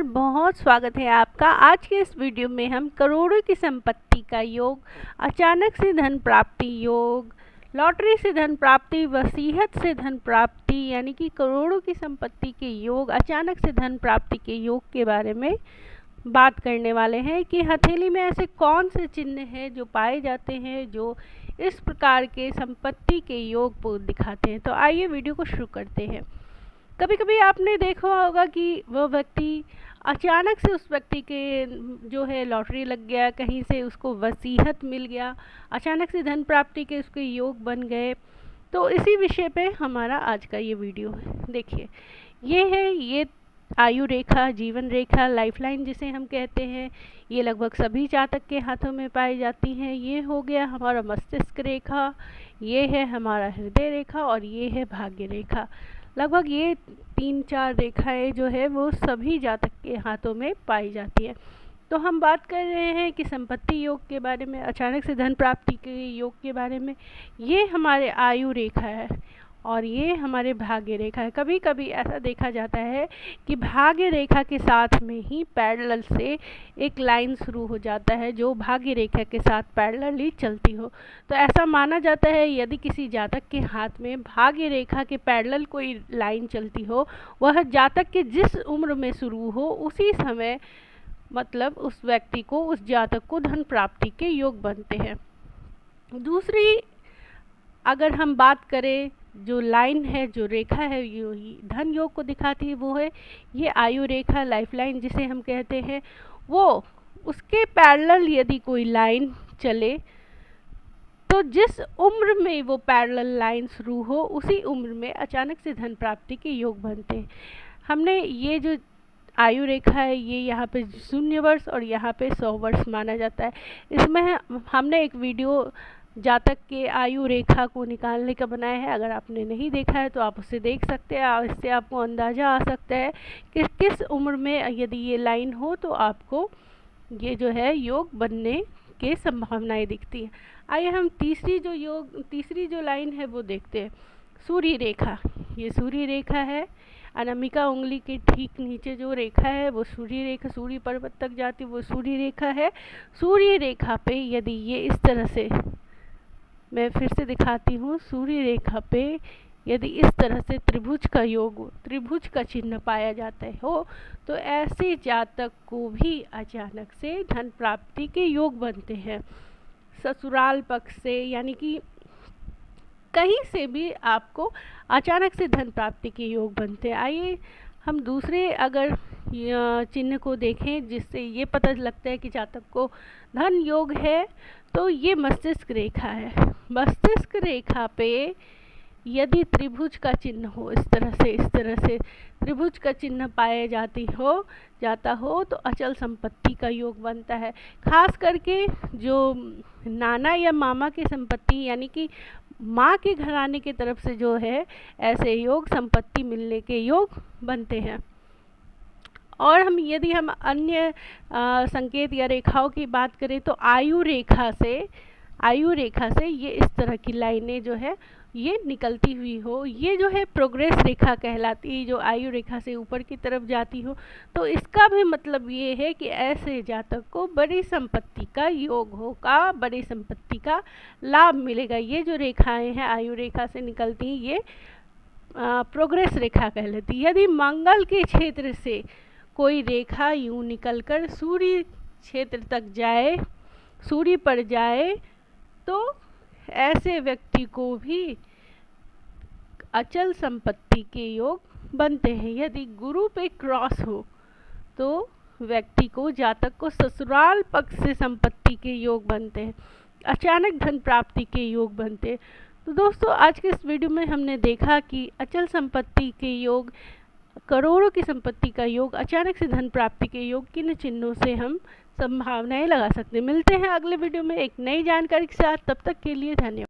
नमस्कार, बहुत स्वागत है आपका। आज के इस वीडियो में हम करोड़ों की संपत्ति का योग, अचानक से धन प्राप्ति योग, लॉटरी से धन प्राप्ति, वसीयत से धन प्राप्ति यानी कि करोड़ों की संपत्ति के योग, अचानक से धन प्राप्ति के योग के बारे में बात करने वाले हैं कि हथेली में ऐसे कौन से चिन्ह हैं जो पाए जाते हैं जो इस प्रकार के संपत्ति के योग को दिखाते हैं। तो आइए वीडियो को शुरू करते हैं। कभी कभी आपने देखा होगा कि वह व्यक्ति अचानक से उस व्यक्ति के जो है लॉटरी लग गया, कहीं से उसको वसीयत मिल गया, अचानक से धन प्राप्ति के उसके योग बन गए। तो इसी विषय पे हमारा आज का ये वीडियो है। देखिए, ये आयु रेखा, जीवन रेखा, लाइफलाइन जिसे हम कहते हैं, ये लगभग सभी जातक के हाथों में पाई जाती हैं। ये हो गया हमारा मस्तिष्क रेखा, ये है हमारा हृदय रेखा और ये है भाग्य रेखा। लगभग ये 3-4 रेखाएं जो है वो सभी जातक के हाथों में पाई जाती है। तो हम बात कर रहे हैं कि संपत्ति योग के बारे में, अचानक से धन प्राप्ति के योग के बारे में। ये हमारे आयु रेखा है और ये हमारे भाग्य रेखा है। कभी कभी ऐसा देखा जाता है कि भाग्य रेखा के साथ में ही पैरेलल से एक लाइन शुरू हो जाता है जो भाग्य रेखा के साथ पैरेलली चलती हो। तो ऐसा माना जाता है यदि किसी जातक के हाथ में भाग्य रेखा के पैरेलल कोई लाइन चलती हो, वह जातक के जिस उम्र में शुरू हो उसी समय मतलब उस व्यक्ति को, उस जातक को धन प्राप्ति के योग बनते हैं। दूसरी अगर हम बात करें, जो लाइन है, जो रेखा है धन योग को दिखाती है, वो है ये आयु रेखा, लाइफलाइन जिसे हम कहते हैं। वो उसके पैरेलल यदि कोई लाइन चले तो जिस उम्र में वो पैरेलल लाइन शुरू हो उसी उम्र में अचानक से धन प्राप्ति के योग बनते हैं। हमने ये जो आयु रेखा है, ये यहाँ पे 0 वर्ष और यहाँ पे 100 वर्ष माना जाता है। इसमें हमने एक वीडियो जातक के आयु रेखा को निकालने का बनाया है। अगर आपने नहीं देखा है तो आप उसे देख सकते हैं और इससे आपको अंदाज़ा आ सकता है कि किस उम्र में यदि ये लाइन हो तो आपको ये जो है योग बनने के संभावनाएं दिखती हैं। आइए हम तीसरी जो लाइन है वो देखते हैं। सूर्य रेखा, ये सूर्य रेखा है। अनामिका उंगली के ठीक नीचे जो रेखा है वो सूर्य रेखा, सूर्य पर्वत तक जाती वो सूर्य रेखा है। सूर्य रेखा पे यदि ये इस तरह से, मैं फिर से दिखाती हूँ, सूर्य रेखा पे यदि इस तरह से त्रिभुज का योग, त्रिभुज का चिन्ह पाया जाता हो तो ऐसे जातक को भी अचानक से धन प्राप्ति के योग बनते हैं। ससुराल पक्ष से यानी कि कहीं से भी आपको अचानक से धन प्राप्ति के योग बनते हैं। आइए हम दूसरे अगर चिन्ह को देखें जिससे ये पता लगता है कि जातक को धन योग है, तो ये मस्तिष्क रेखा है। मस्तिष्क रेखा पे यदि त्रिभुज का चिन्ह हो, इस तरह से त्रिभुज का चिन्ह पाए जाता हो तो अचल संपत्ति का योग बनता है। खास करके जो नाना या मामा की संपत्ति यानी कि माँ के घराने की तरफ से जो है ऐसे योग, संपत्ति मिलने के योग बनते हैं। और यदि हम अन्य संकेत या रेखाओं की बात करें तो आयु रेखा से ये इस तरह की लाइनें जो है ये निकलती हुई हो, ये जो है प्रोग्रेस रेखा कहलाती है, जो आयु रेखा से ऊपर की तरफ जाती हो। तो इसका भी मतलब ये है कि ऐसे जातक को बड़ी संपत्ति का योग होगा, बड़ी संपत्ति का लाभ मिलेगा। ये जो रेखाएं हैं आयु रेखा से निकलती हैं, ये प्रोग्रेस रेखा कहलाती है। यदि मंगल के क्षेत्र से कोई रेखा यूं निकलकर सूर्य क्षेत्र तक जाए, सूर्य पर जाए, तो ऐसे व्यक्ति को भी अचल संपत्ति के योग बनते हैं। यदि गुरु पे क्रॉस हो तो व्यक्ति को, जातक को ससुराल पक्ष से संपत्ति के योग बनते हैं, अचानक धन प्राप्ति के योग बनते हैं। तो दोस्तों, आज के इस वीडियो में हमने देखा कि अचल संपत्ति के योग, करोड़ों की संपत्ति का योग, अचानक से धन प्राप्ति के योग किन चिन्हों से हम संभावनाएं लगा सकते हैं। मिलते हैं अगले वीडियो में एक नई जानकारी के साथ, तब तक के लिए धन्यवाद।